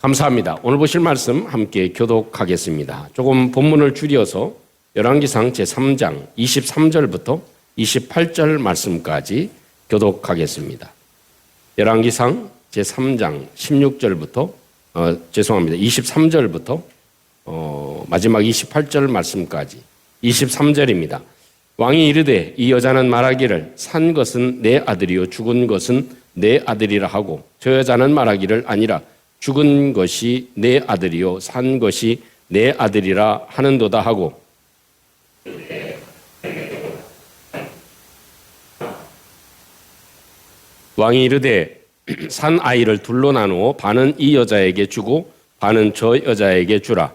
감사합니다. 오늘 보실 말씀 함께 교독하겠습니다. 조금 본문을 줄여서 열왕기상 제3장 23절부터 28절 말씀까지 교독하겠습니다. 열왕기상 제3장 16절부터 23절부터 마지막 28절 말씀까지 23절입니다. 왕이 이르되 이 여자는 말하기를 산 것은 내 아들이요 죽은 것은 내 아들이라 하고 저 여자는 말하기를 아니라 죽은 것이 내 아들이요 산 것이 내 아들이라 하는도다 하고 왕이 이르되 산 아이를 둘로 나누어 반은 이 여자에게 주고 반은 저 여자에게 주라.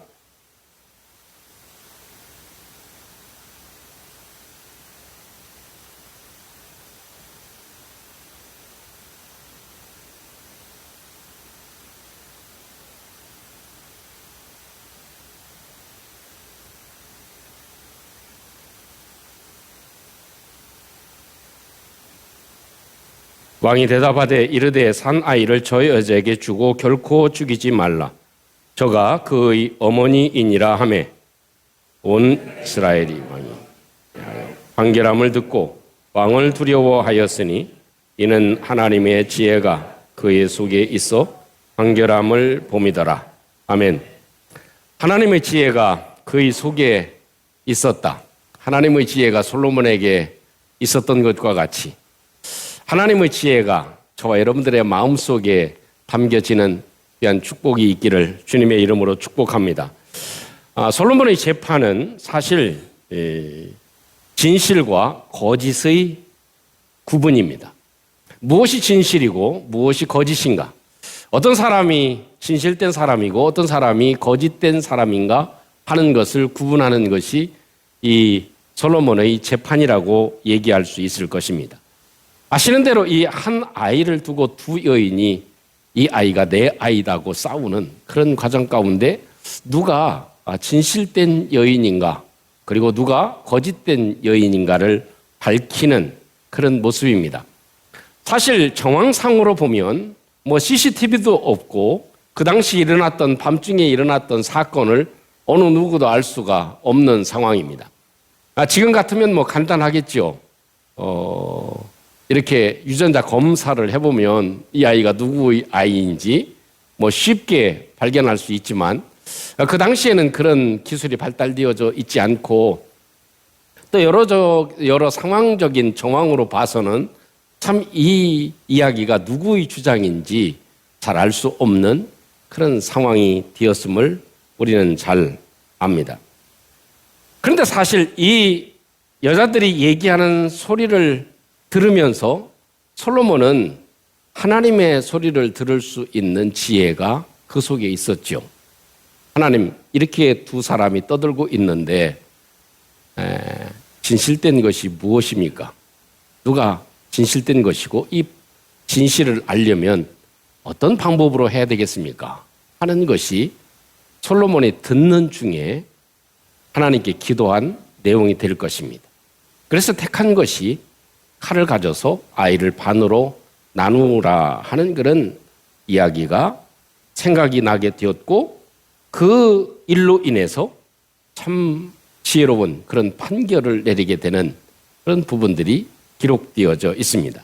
왕이 대답하되 이르되 산 아이를 저 여자에게 주고 결코 죽이지 말라. 저가 그의 어머니이니라 하매 온 이스라엘이 왕이 판결함을 듣고 왕을 두려워하였으니 이는 하나님의 지혜가 그의 속에 있어 판결함을 봄이더라. 아멘. 하나님의 지혜가 그의 속에 있었다. 하나님의 지혜가 솔로몬에게 있었던 것과 같이 하나님의 지혜가 저와 여러분들의 마음속에 담겨지는 귀한 축복이 있기를 주님의 이름으로 축복합니다. 솔로몬의 재판은 사실 진실과 거짓의 구분입니다. 무엇이 진실이고 무엇이 거짓인가? 어떤 사람이 진실된 사람이고 어떤 사람이 거짓된 사람인가 하는 것을 구분하는 것이 이 솔로몬의 재판이라고 얘기할 수 있을 것입니다. 아시는 대로 이 한 아이를 두고 두 여인이 이 아이가 내 아이다고 싸우는 그런 과정 가운데 누가 진실된 여인인가 그리고 누가 거짓된 여인인가를 밝히는 그런 모습입니다. 사실 정황상으로 보면 CCTV도 없고 그 당시 일어났던 밤중에 일어났던 사건을 어느 누구도 알 수가 없는 상황입니다. 지금 같으면 간단하겠죠. 이렇게 유전자 검사를 해보면 이 아이가 누구의 아이인지 쉽게 발견할 수 있지만 그 당시에는 그런 기술이 발달되어져 있지 않고 또 여러 상황적인 정황으로 봐서는 참 이 이야기가 누구의 주장인지 잘 알 수 없는 그런 상황이 되었음을 우리는 잘 압니다. 그런데 사실 이 여자들이 얘기하는 소리를 들으면서 솔로몬은 하나님의 소리를 들을 수 있는 지혜가 그 속에 있었죠. 하나님, 이렇게 두 사람이 떠들고 있는데 진실된 것이 무엇입니까? 누가 진실된 것이고 이 진실을 알려면 어떤 방법으로 해야 되겠습니까? 하는 것이 솔로몬이 듣는 중에 하나님께 기도한 내용이 될 것입니다. 그래서 택한 것이 칼을 가져서 아이를 반으로 나누라 하는 그런 이야기가 생각이 나게 되었고 그 일로 인해서 참 지혜로운 그런 판결을 내리게 되는 그런 부분들이 기록되어져 있습니다.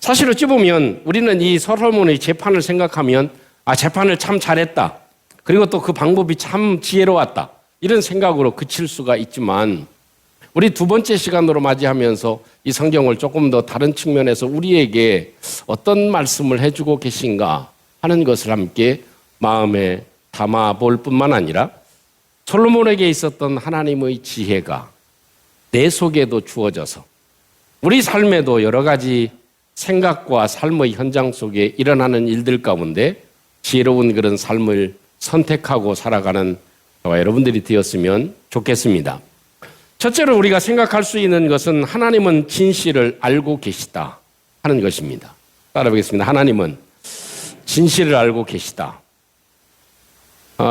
사실 어찌 보면 우리는 이 솔로몬의 재판을 생각하면 재판을 참 잘했다. 그리고 또 그 방법이 참 지혜로웠다. 이런 생각으로 그칠 수가 있지만 우리 두 번째 시간으로 맞이하면서 이 성경을 조금 더 다른 측면에서 우리에게 어떤 말씀을 해주고 계신가 하는 것을 함께 마음에 담아볼 뿐만 아니라 솔로몬에게 있었던 하나님의 지혜가 내 속에도 주어져서 우리 삶에도 여러 가지 생각과 삶의 현장 속에 일어나는 일들 가운데 지혜로운 그런 삶을 선택하고 살아가는 저와 여러분들이 되었으면 좋겠습니다. 첫째로 우리가 생각할 수 있는 것은 하나님은 진실을 알고 계시다 하는 것입니다. 따라보겠습니다. 하나님은 진실을 알고 계시다.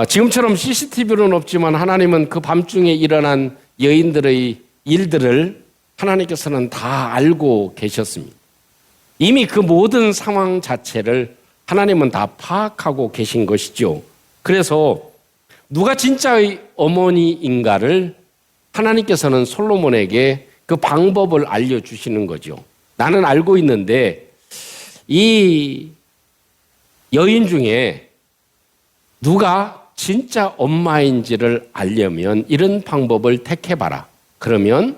지금처럼 CCTV는 없지만 하나님은 그 밤중에 일어난 여인들의 일들을 하나님께서는 다 알고 계셨습니다. 이미 그 모든 상황 자체를 하나님은 다 파악하고 계신 것이죠. 그래서 누가 진짜의 어머니인가를 하나님께서는 솔로몬에게 그 방법을 알려주시는 거죠. 나는 알고 있는데 이 여인 중에 누가 진짜 엄마인지를 알려면 이런 방법을 택해봐라. 그러면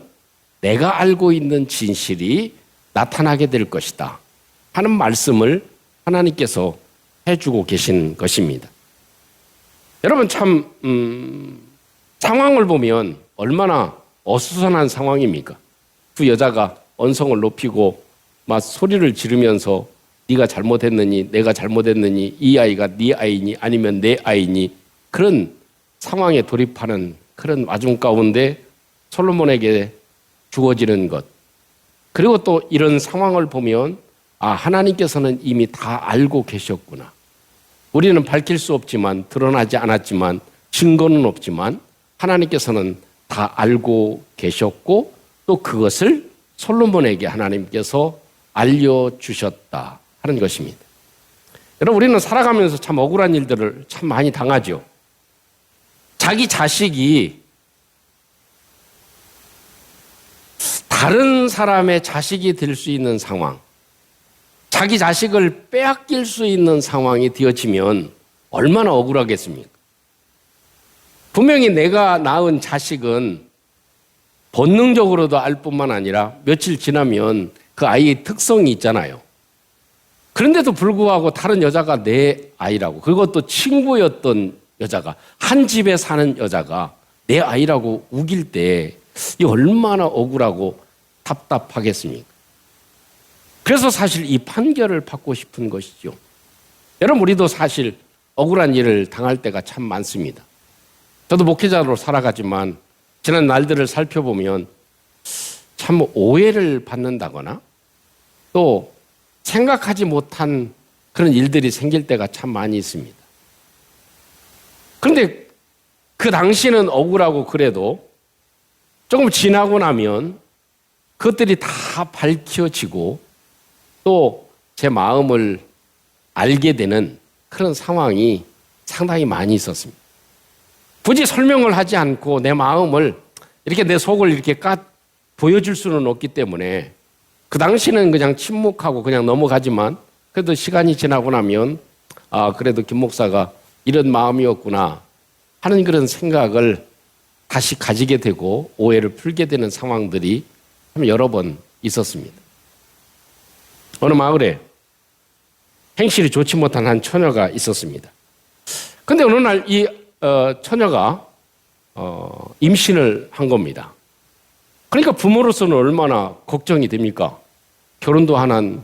내가 알고 있는 진실이 나타나게 될 것이다 하는 말씀을 하나님께서 해주고 계신 것입니다. 여러분 참 상황을 보면 얼마나 어수선한 상황입니까? 그 여자가 언성을 높이고 막 소리를 지르면서 네가 잘못했느니 내가 잘못했느니 이 아이가 네 아이니 아니면 내 아이니 그런 상황에 돌입하는 그런 와중 가운데 솔로몬에게 주어지는 것, 그리고 또 이런 상황을 보면 하나님께서는 이미 다 알고 계셨구나. 우리는 밝힐 수 없지만, 드러나지 않았지만, 증거는 없지만 하나님께서는 다 알고 계셨고 또 그것을 솔로몬에게 하나님께서 알려주셨다 하는 것입니다. 여러분, 우리는 살아가면서 참 억울한 일들을 참 많이 당하죠. 자기 자식이 다른 사람의 자식이 될 수 있는 상황, 자기 자식을 빼앗길 수 있는 상황이 되어지면 얼마나 억울하겠습니까? 분명히 내가 낳은 자식은 본능적으로도 알 뿐만 아니라 며칠 지나면 그 아이의 특성이 있잖아요. 그런데도 불구하고 다른 여자가 내 아이라고, 그것도 친구였던 여자가, 한 집에 사는 여자가 내 아이라고 우길 때 이 얼마나 억울하고 답답하겠습니까? 그래서 사실 이 판결을 받고 싶은 것이죠. 여러분, 우리도 사실 억울한 일을 당할 때가 참 많습니다. 저도 목회자로 살아가지만 지난 날들을 살펴보면 참 오해를 받는다거나 또 생각하지 못한 그런 일들이 생길 때가 참 많이 있습니다. 그런데 그 당시는 억울하고 그래도 조금 지나고 나면 그것들이 다 밝혀지고 또 제 마음을 알게 되는 그런 상황이 상당히 많이 있었습니다. 굳이 설명을 하지 않고 내 마음을 이렇게 내 속을 이렇게 보여줄 수는 없기 때문에 그 당시는 그냥 침묵하고 그냥 넘어가지만 그래도 시간이 지나고 나면 그래도 김 목사가 이런 마음이었구나 하는 그런 생각을 다시 가지게 되고 오해를 풀게 되는 상황들이 참 여러 번 있었습니다. 어느 마을에 행실이 좋지 못한 한 처녀가 있었습니다. 그런데 어느 날 이 처녀가 임신을 한 겁니다. 그러니까 부모로서는 얼마나 걱정이 됩니까? 결혼도 안 한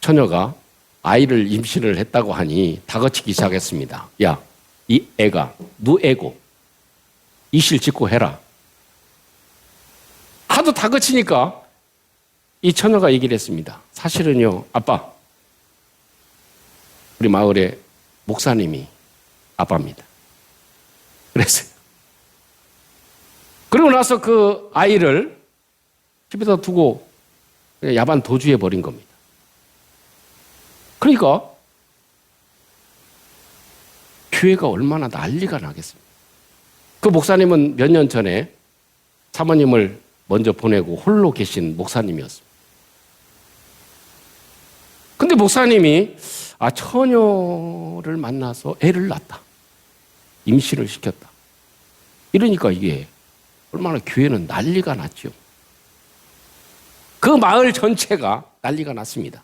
처녀가 아이를 임신을 했다고 하니 다그치기 시작했습니다. 야, 이 애가 누 애고 이실 짓고 해라. 하도 다그치니까 이 처녀가 얘기를 했습니다. 사실은요, 아빠, 우리 마을의 목사님이 아빠입니다. 그랬어요. 그리고 나서 그 아이를 집에다 두고 야반 도주해 버린 겁니다. 그러니까 교회가 얼마나 난리가 나겠습니까? 그 목사님은 몇 년 전에 사모님을 먼저 보내고 홀로 계신 목사님이었습니다. 근데 목사님이 처녀를 만나서 애를 낳았다. 임신을 시켰다. 이러니까 이게 얼마나 교회는 난리가 났죠. 그 마을 전체가 난리가 났습니다.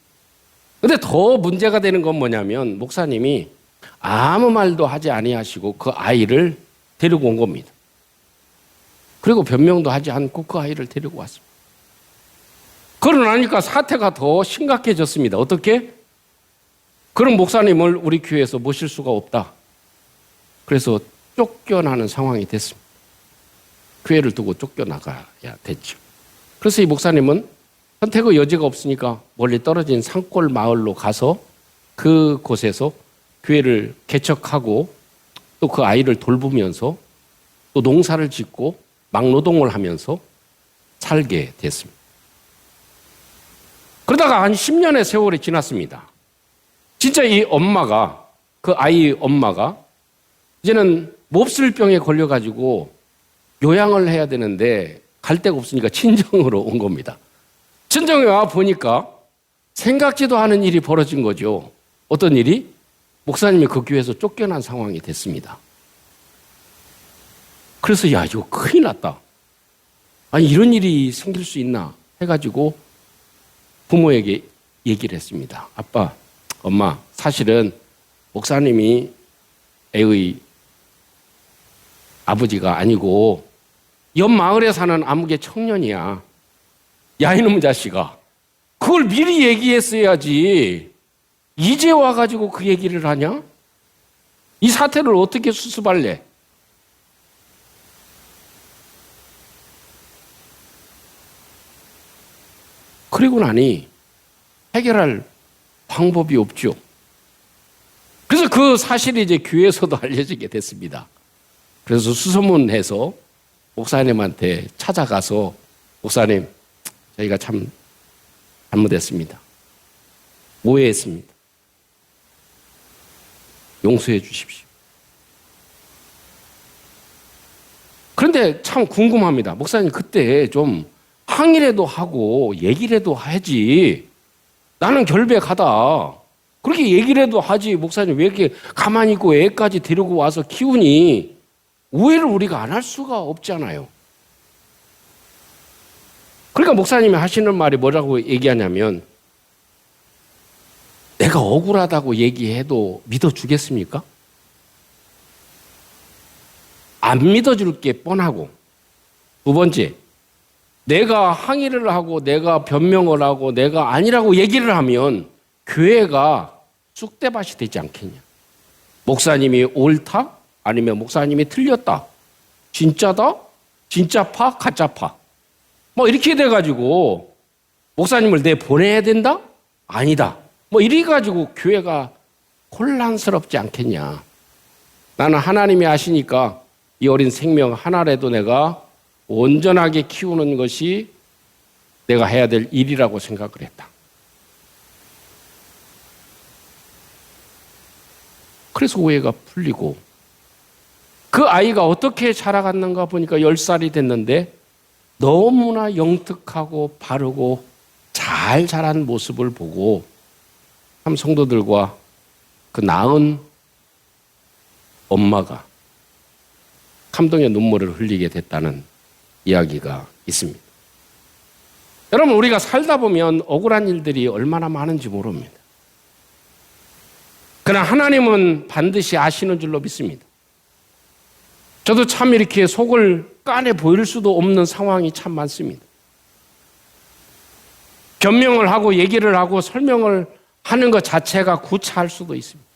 근데 더 문제가 되는 건 뭐냐면 목사님이 아무 말도 하지 아니하시고 그 아이를 데리고 온 겁니다. 그리고 변명도 하지 않고 그 아이를 데리고 왔습니다. 그러고 나니까 사태가 더 심각해졌습니다. 어떻게? 그런 목사님을 우리 교회에서 모실 수가 없다. 그래서 쫓겨나는 상황이 됐습니다. 교회를 두고 쫓겨나가야 됐죠. 그래서 이 목사님은 선택의 여지가 없으니까 멀리 떨어진 산골 마을로 가서 그곳에서 교회를 개척하고 또 그 아이를 돌보면서 또 농사를 짓고 막노동을 하면서 살게 됐습니다. 그러다가 한 10년의 세월이 지났습니다. 진짜 이 엄마가, 그 아이 엄마가 이제는 몹쓸병에 걸려가지고 요양을 해야 되는데 갈 데가 없으니까 친정으로 온 겁니다. 친정에 와 보니까 생각지도 않은 일이 벌어진 거죠. 어떤 일이? 목사님이 그 교회에서 쫓겨난 상황이 됐습니다. 그래서 야, 이거 큰일 났다. 아니, 이런 일이 생길 수 있나 해가지고 부모에게 얘기를 했습니다. 아빠, 엄마, 사실은 목사님이 애의 아버지가 아니고 옆 마을에 사는 아무개 청년이야. 야, 이놈 자식아. 그걸 미리 얘기했어야지. 이제 와가지고 그 얘기를 하냐? 이 사태를 어떻게 수습할래? 그리고 나니 해결할 방법이 없죠. 그래서 그 사실이 이제 교회에서도 알려지게 됐습니다. 그래서 수소문해서 목사님한테 찾아가서 목사님, 저희가 참 잘못했습니다. 오해했습니다. 용서해 주십시오. 그런데 참 궁금합니다. 목사님, 그때 좀 항의라도 하고 얘기라도 하지. 나는 결백하다. 그렇게 얘기라도 하지. 목사님, 왜 이렇게 가만히 있고 애까지 데리고 와서 키우니? 오해를 우리가 안 할 수가 없잖아요. 그러니까 목사님이 하시는 말이 뭐라고 얘기하냐면, 내가 억울하다고 얘기해도 믿어주겠습니까? 안 믿어줄 게 뻔하고, 두 번째, 내가 항의를 하고 내가 변명을 하고 내가 아니라고 얘기를 하면 교회가 쑥대밭이 되지 않겠냐. 목사님이 옳다? 아니면 목사님이 틀렸다? 진짜다? 진짜파? 가짜파? 뭐 이렇게 돼가지고 목사님을 내보내야 된다? 아니다. 뭐 이래가지고 교회가 혼란스럽지 않겠냐. 나는 하나님이 아시니까 이 어린 생명 하나라도 내가 온전하게 키우는 것이 내가 해야 될 일이라고 생각을 했다. 그래서 오해가 풀리고 그 아이가 어떻게 자라갔는가 보니까 10살이 됐는데 너무나 영특하고 바르고 잘 자란 모습을 보고 참 성도들과 그 낳은 엄마가 감동의 눈물을 흘리게 됐다는 이야기가 있습니다. 여러분, 우리가 살다 보면 억울한 일들이 얼마나 많은지 모릅니다. 그러나 하나님은 반드시 아시는 줄로 믿습니다. 저도 참 이렇게 속을 까내 보일 수도 없는 상황이 참 많습니다. 변명을 하고 얘기를 하고 설명을 하는 것 자체가 구차할 수도 있습니다.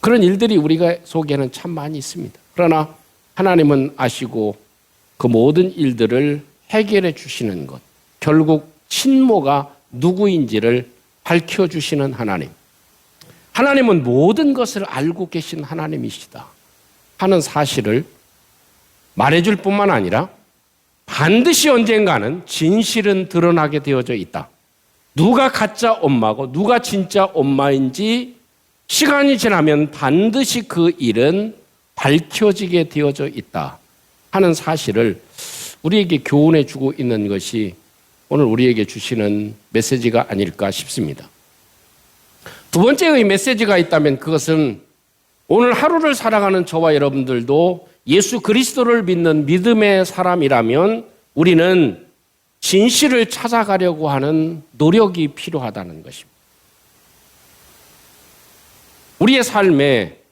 그런 일들이 우리가 속에는 참 많이 있습니다. 그러나 하나님은 아시고 그 모든 일들을 해결해 주시는 것, 결국 친모가 누구인지를 밝혀주시는 하나님. 하나님은 모든 것을 알고 계신 하나님이시다 하는 사실을 말해줄 뿐만 아니라 반드시 언젠가는 진실은 드러나게 되어져 있다. 누가 가짜 엄마고 누가 진짜 엄마인지 시간이 지나면 반드시 그 일은 밝혀지게 되어져 있다 하는 사실을 우리에게 교훈해 주고 있는 것이 오늘 우리에게 주시는 메시지가 아닐까 싶습니다. 두 번째의 메시지가 있다면 그것은 오늘 하루를 살아가는 저와 여러분들도 예수 그리스도를 믿는 믿음의 사람이라면 우리는 진실을 찾아가려고 하는 노력이 필요하다는 것입니다. 우리의 삶에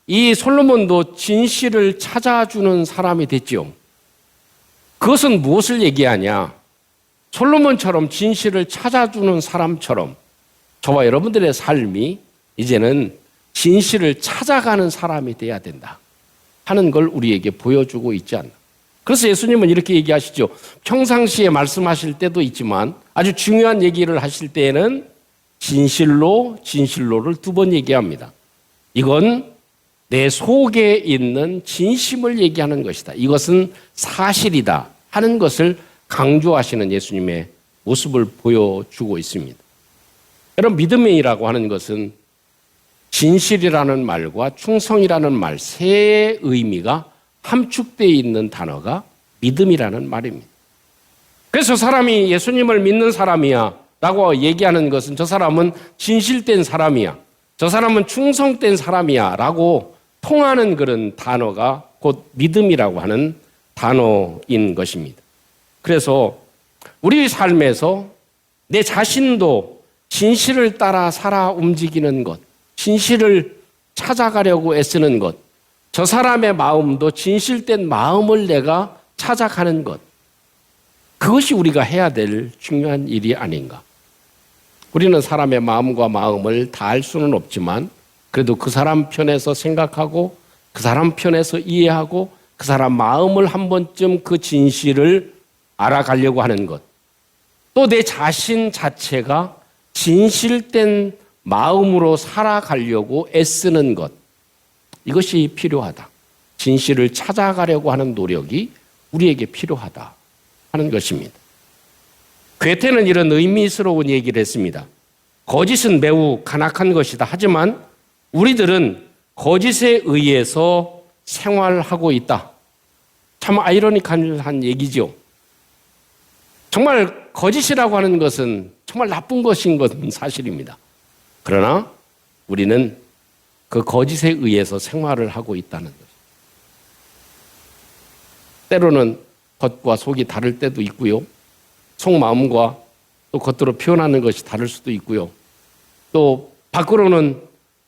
이 솔로몬도 진실을 찾아주는 사람이 됐죠. 그것은 무엇을 얘기하냐? 솔로몬처럼 진실을 찾아주는 사람처럼 저와 여러분들의 삶이 이제는 진실을 찾아가는 사람이 돼야 된다 하는 걸 우리에게 보여주고 있지 않나. 그래서 예수님은 이렇게 얘기하시죠. 평상시에 말씀하실 때도 있지만 아주 중요한 얘기를 하실 때에는 진실로를 2번 얘기합니다. 이건 내 속에 있는 진심을 얘기하는 것이다. 이것은 사실이다 하는 것을 강조하시는 예수님의 모습을 보여주고 있습니다. 여러분, 믿음이라고 하는 것은 진실이라는 말과 충성이라는 말 세 의미가 함축되어 있는 단어가 믿음이라는 말입니다. 그래서 사람이 예수님을 믿는 사람이야 라고 얘기하는 것은 저 사람은 진실된 사람이야, 저 사람은 충성된 사람이야 라고 통하는 그런 단어가 곧 믿음이라고 하는 단어인 것입니다. 그래서 우리 삶에서 내 자신도 진실을 따라 살아 움직이는 것, 진실을 찾아가려고 애쓰는 것, 저 사람의 마음도 진실된 마음을 내가 찾아가는 것, 그것이 우리가 해야 될 중요한 일이 아닌가. 우리는 사람의 마음과 마음을 다 알 수는 없지만 그래도 그 사람 편에서 생각하고 그 사람 편에서 이해하고 그 사람 마음을 한 번쯤 그 진실을 알아가려고 하는 것, 또 내 자신 자체가 진실된 마음으로 살아가려고 애쓰는 것, 이것이 필요하다. 진실을 찾아가려고 하는 노력이 우리에게 필요하다 하는 것입니다. 괴테는 이런 의미스러운 얘기를 했습니다. 거짓은 매우 간악한 것이다. 하지만 우리들은 거짓에 의해서 생활하고 있다. 참 아이러니한 얘기죠. 정말 거짓이라고 하는 것은 정말 나쁜 것인 것은 사실입니다. 그러나 우리는 그 거짓에 의해서 생활을 하고 있다는 것. 때로는 겉과 속이 다를 때도 있고요. 속마음과 또 겉으로 표현하는 것이 다를 수도 있고요. 또 밖으로는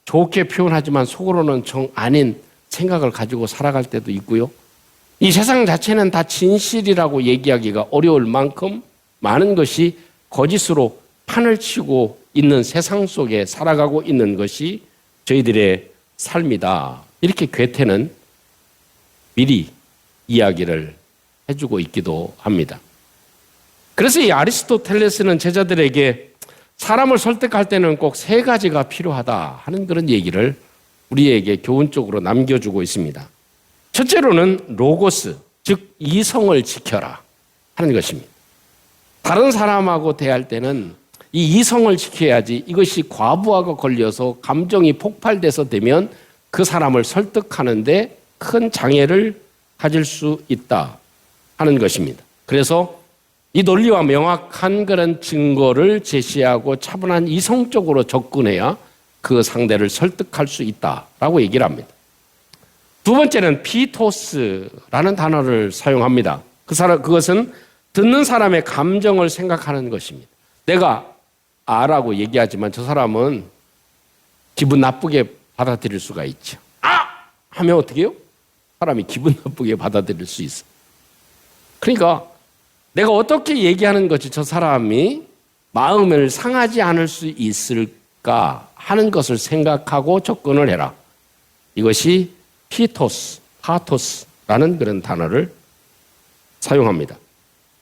좋게 표현하지만 속으로는 정 아닌 생각을 가지고 살아갈 때도 있고요. 이 세상 자체는 다 진실이라고 얘기하기가 어려울 만큼 많은 것이 거짓으로 판을 치고 있는 세상 속에 살아가고 있는 것이 저희들의 삶이다. 이렇게 괴테는 미리 이야기를 해주고 있기도 합니다. 그래서 이 아리스토텔레스는 제자들에게 사람을 설득할 때는 꼭 세 가지가 필요하다 하는 그런 얘기를 우리에게 교훈적으로 남겨주고 있습니다. 첫째로는 로고스, 즉 이성을 지켜라 하는 것입니다. 다른 사람하고 대할 때는 이 이성을 지켜야지, 이것이 과부하가 걸려서 감정이 폭발돼서 되면 그 사람을 설득하는데 큰 장애를 가질 수 있다 하는 것입니다. 그래서 이 논리와 명확한 그런 증거를 제시하고 차분한 이성적으로 접근해야 그 상대를 설득할 수 있다라고 얘기를 합니다. 두 번째는 피토스라는 단어를 사용합니다. 그것은 듣는 사람의 감정을 생각하는 것입니다. 내가 아라고 얘기하지만 저 사람은 기분 나쁘게 받아들일 수가 있죠. 아! 하면 어떻게 해요? 사람이 기분 나쁘게 받아들일 수 있어. 그러니까 내가 어떻게 얘기하는 것이 저 사람이 마음을 상하지 않을 수 있을까 하는 것을 생각하고 접근을 해라. 이것이 피토스, 파토스라는 그런 단어를 사용합니다.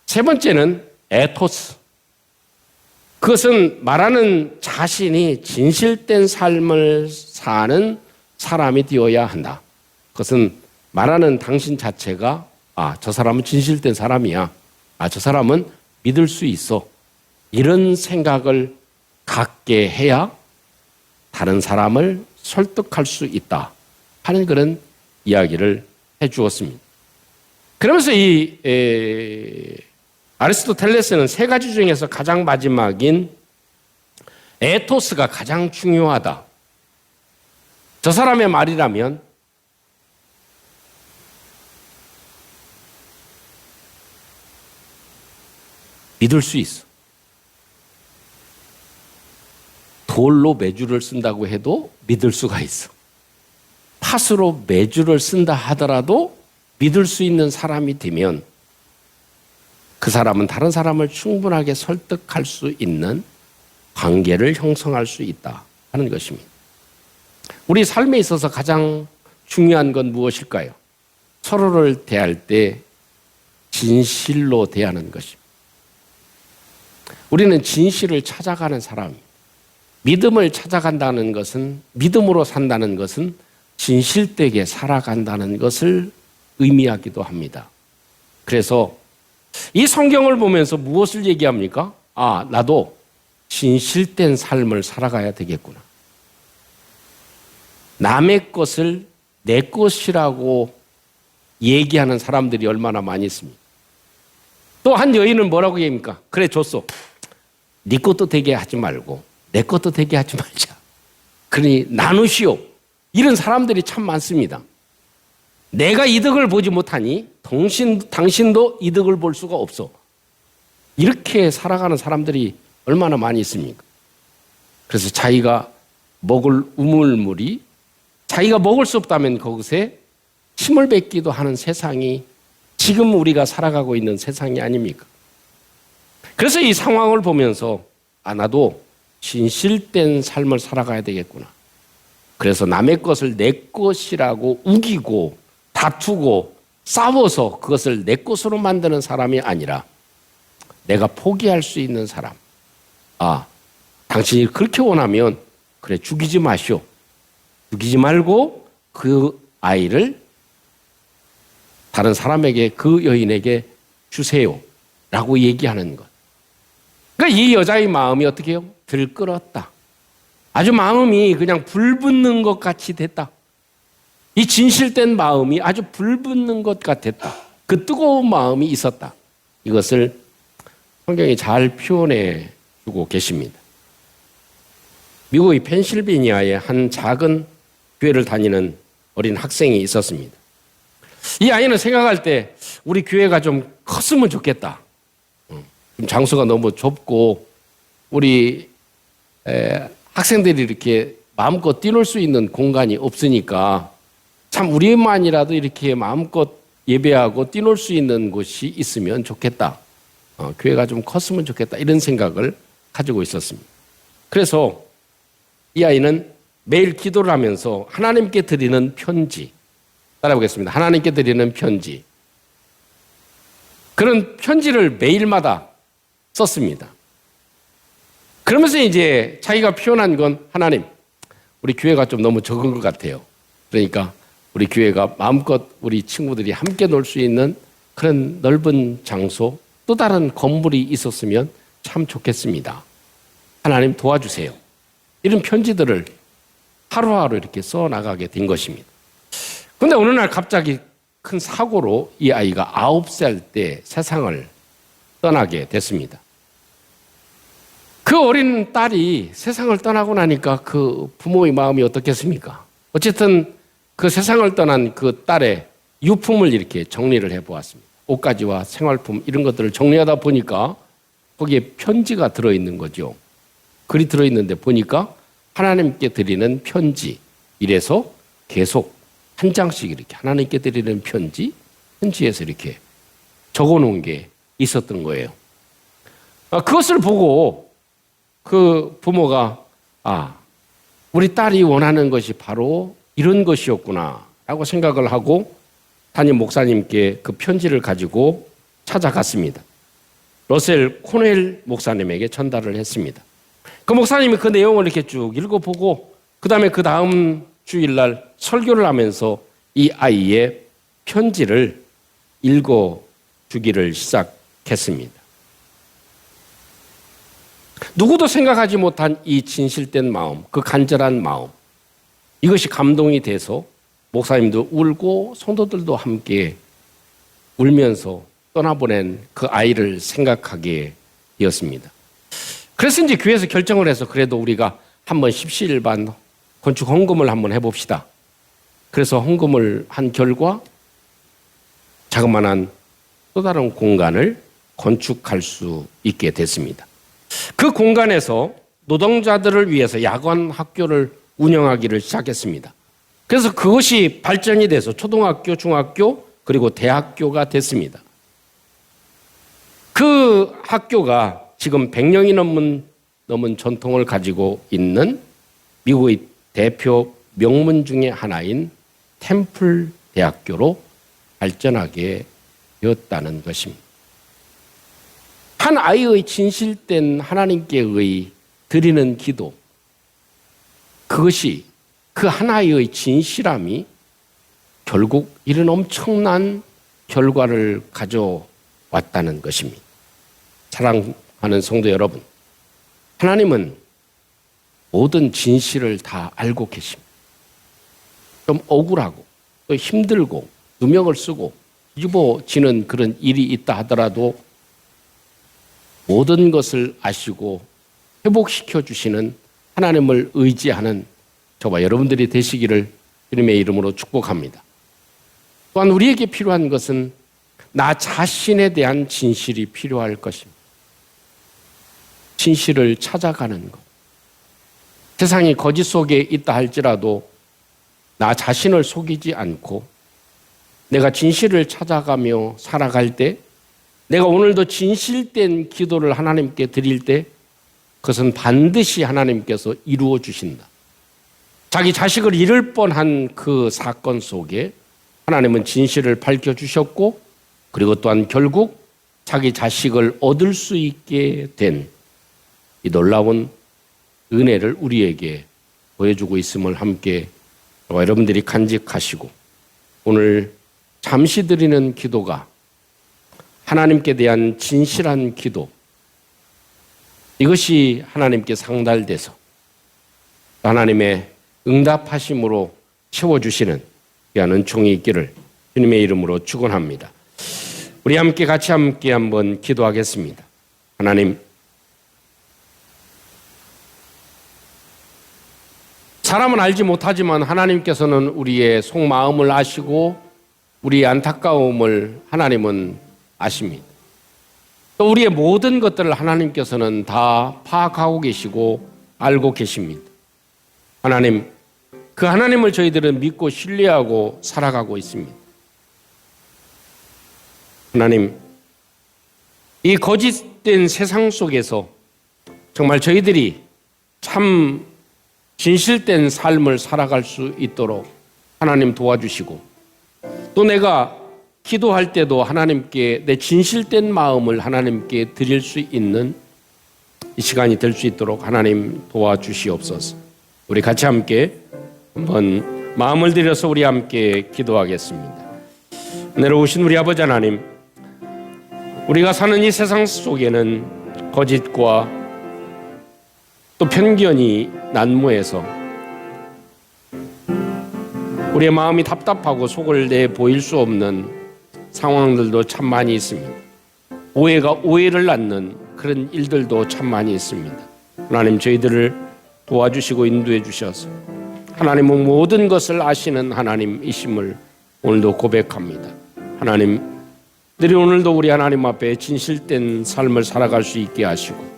세 번째는 에토스. 그것은 말하는 자신이 진실된 삶을 사는 사람이 되어야 한다. 그것은 말하는 당신 자체가 저 사람은 진실된 사람이야. 저 사람은 믿을 수 있어. 이런 생각을 갖게 해야 다른 사람을 설득할 수 있다 하는 그런 이야기를 해 주었습니다. 그러면서 이 아리스토텔레스는 세 가지 중에서 가장 마지막인 에토스가 가장 중요하다. 저 사람의 말이라면 믿을 수 있어. 돌로 메주를 쓴다고 해도 믿을 수가 있어. 팥으로 메주를 쓴다 하더라도 믿을 수 있는 사람이 되면 그 사람은 다른 사람을 충분하게 설득할 수 있는 관계를 형성할 수 있다 하는 것입니다. 우리 삶에 있어서 가장 중요한 건 무엇일까요? 서로를 대할 때 진실로 대하는 것입니다. 우리는 진실을 찾아가는 사람입니다. 믿음을 찾아간다는 것은, 믿음으로 산다는 것은 진실되게 살아간다는 것을 의미하기도 합니다. 그래서 이 성경을 보면서 무엇을 얘기합니까? 나도 진실된 삶을 살아가야 되겠구나. 남의 것을 내 것이라고 얘기하는 사람들이 얼마나 많이 있습니까? 또 한 여인은 뭐라고 얘기합니까? 그래, 줬어. 네 것도 되게 하지 말고 내 것도 되게 하지 말자. 그러니 나누시오. 이런 사람들이 참 많습니다. 내가 이득을 보지 못하니 당신도 이득을 볼 수가 없어. 이렇게 살아가는 사람들이 얼마나 많이 있습니까? 그래서 자기가 먹을 우물물이 자기가 먹을 수 없다면 그것에 침을 뱉기도 하는 세상이 지금 우리가 살아가고 있는 세상이 아닙니까? 그래서 이 상황을 보면서 나도 진실된 삶을 살아가야 되겠구나. 그래서 남의 것을 내 것이라고 우기고 다투고 싸워서 그것을 내 것으로 만드는 사람이 아니라 내가 포기할 수 있는 사람. 당신이 그렇게 원하면 그래, 죽이지 마시오. 죽이지 말고 그 아이를 다른 사람에게, 그 여인에게 주세요 라고 얘기하는 것. 그러니까 이 여자의 마음이 어떻게 해요? 들끓었다. 아주 마음이 그냥 불붙는 것 같이 됐다. 이 진실된 마음이 아주 불붙는 것 같았다. 그 뜨거운 마음이 있었다. 이것을 성경이 잘 표현해 주고 계십니다. 미국의 펜실베니아의 한 작은 교회를 다니는 어린 학생이 있었습니다. 이 아이는 생각할 때 우리 교회가 좀 컸으면 좋겠다. 장소가 너무 좁고 우리 학생들이 이렇게 마음껏 뛰놀 수 있는 공간이 없으니까 참 우리만이라도 이렇게 마음껏 예배하고 뛰놀 수 있는 곳이 있으면 좋겠다. 교회가 좀 컸으면 좋겠다. 이런 생각을 가지고 있었습니다. 그래서 이 아이는 매일 기도를 하면서 하나님께 드리는 편지, 따라보겠습니다. 하나님께 드리는 편지. 그런 편지를 매일마다 썼습니다. 그러면서 이제 자기가 표현한 건 하나님, 우리 교회가 좀 너무 적은 것 같아요. 그러니까 우리 교회가 마음껏 우리 친구들이 함께 놀 수 있는 그런 넓은 장소, 또 다른 건물이 있었으면 참 좋겠습니다. 하나님 도와주세요. 이런 편지들을 하루하루 이렇게 써나가게 된 것입니다. 그런데 어느 날 갑자기 큰 사고로 이 아이가 9살 때 세상을 떠나게 됐습니다. 그 어린 딸이 세상을 떠나고 나니까 그 부모의 마음이 어떻겠습니까? 어쨌든 그 세상을 떠난 그 딸의 유품을 이렇게 정리를 해보았습니다. 옷가지와 생활품 이런 것들을 정리하다 보니까 거기에 편지가 들어있는 거죠. 글이 들어있는데 보니까 하나님께 드리는 편지. 이래서 계속 한 장씩 이렇게 하나님께 드리는 편지에서 이렇게 적어놓은 게 있었던 거예요. 그것을 보고 그 부모가 우리 딸이 원하는 것이 바로 이런 것이었구나 라고 생각을 하고 담임 목사님께 그 편지를 가지고 찾아갔습니다. 러셀 코넬 목사님에게 전달을 했습니다. 그 목사님이 그 내용을 이렇게 쭉 읽어보고 그 다음 주일날 설교를 하면서 이 아이의 편지를 읽어주기를 시작했습니다. 누구도 생각하지 못한 이 진실된 마음, 그 간절한 마음, 이것이 감동이 돼서 목사님도 울고 성도들도 함께 울면서 떠나보낸 그 아이를 생각하게 되었습니다. 그래서 이제 교회에서 결정을 해서 그래도 우리가 한번 십시일반 건축 헌금을 한번 해봅시다. 그래서 헌금을 한 결과 자그마한 또 다른 공간을 건축할 수 있게 됐습니다. 그 공간에서 노동자들을 위해서 야간 학교를 운영하기를 시작했습니다. 그래서 그것이 발전이 돼서 초등학교, 중학교, 그리고 대학교가 됐습니다. 그 학교가 지금 100년이 넘은 전통을 가지고 있는 미국의 대표 명문 중에 하나인 템플 대학교로 발전하게 되었다는 것입니다. 한 아이의 진실된 하나님께의 드리는 기도, 그것이 그 하나의 진실함이 결국 이런 엄청난 결과를 가져왔다는 것입니다. 사랑하는 성도 여러분, 하나님은 모든 진실을 다 알고 계십니다. 좀 억울하고 또 힘들고 누명을 쓰고 뒤집어지는 그런 일이 있다 하더라도 모든 것을 아시고 회복시켜 주시는 하나님을 의지하는 저와 여러분들이 되시기를 주님의 이름으로 축복합니다. 또한 우리에게 필요한 것은 나 자신에 대한 진실이 필요할 것입니다. 진실을 찾아가는 것. 세상이 거짓 속에 있다 할지라도 나 자신을 속이지 않고 내가 진실을 찾아가며 살아갈 때, 내가 오늘도 진실된 기도를 하나님께 드릴 때 그것은 반드시 하나님께서 이루어 주신다. 자기 자식을 잃을 뻔한 그 사건 속에 하나님은 진실을 밝혀주셨고, 그리고 또한 결국 자기 자식을 얻을 수 있게 된 이 놀라운 은혜를 우리에게 보여주고 있음을 함께 저와 여러분들이 간직하시고, 오늘 잠시 드리는 기도가 하나님께 대한 진실한 기도, 이것이 하나님께 상달돼서 하나님의 응답하심으로 채워주시는 귀한 은총이 있기를 주님의 이름으로 축원합니다. 우리 같이 한번 기도하겠습니다. 하나님, 사람은 알지 못하지만 하나님께서는 우리의 속마음을 아시고 우리의 안타까움을 하나님은 아십니다. 또 우리의 모든 것들을 하나님께서는 다 파악하고 계시고 알고 계십니다. 하나님, 그 하나님을 저희들은 믿고 신뢰하고 살아가고 있습니다. 하나님, 이 거짓된 세상 속에서 정말 저희들이 참 진실된 삶을 살아갈 수 있도록 하나님 도와주시고, 또 내가 기도할 때도 하나님께 내 진실된 마음을 하나님께 드릴 수 있는 이 시간이 될 수 있도록 하나님 도와주시옵소서. 우리 같이 함께 한번 마음을 들여서 우리 함께 기도하겠습니다. 내려오신 우리 아버지 하나님, 우리가 사는 이 세상 속에는 거짓과 또 편견이 난무해서 우리의 마음이 답답하고 속을 내 보일 수 없는 상황들도 참 많이 있습니다. 오해가 오해를 낳는 그런 일들도 참 많이 있습니다. 하나님, 저희들을 도와주시고 인도해 주셔서 하나님은 모든 것을 아시는 하나님이심을 오늘도 고백합니다. 하나님, 늘 오늘도 우리 하나님 앞에 진실된 삶을 살아갈 수 있게 하시고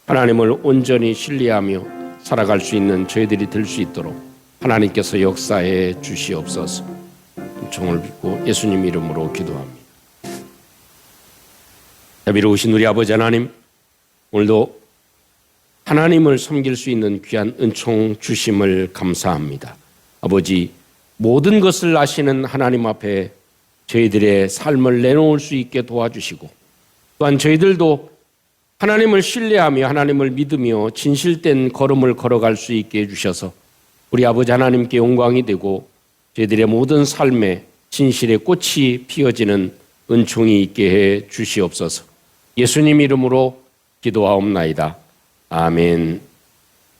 하나님을 온전히 신뢰하며 살아갈 수 있는 저희들이 될 수 있도록 하나님께서 역사해 주시옵소서. 종을 빌고 예수님 이름으로 기도합니다. 자비로우신 우리 아버지 하나님, 오늘도 하나님을 섬길 수 있는 귀한 은총 주심을 감사합니다. 아버지, 모든 것을 아시는 하나님 앞에 저희들의 삶을 내놓을 수 있게 도와주시고, 또한 저희들도 하나님을 신뢰하며 하나님을 믿으며 진실된 걸음을 걸어갈 수 있게 해주셔서 우리 아버지 하나님께 영광이 되고 저희들의 모든 삶에 진실의 꽃이 피어지는 은총이 있게 해 주시옵소서. 예수님 이름으로 기도하옵나이다. 아멘.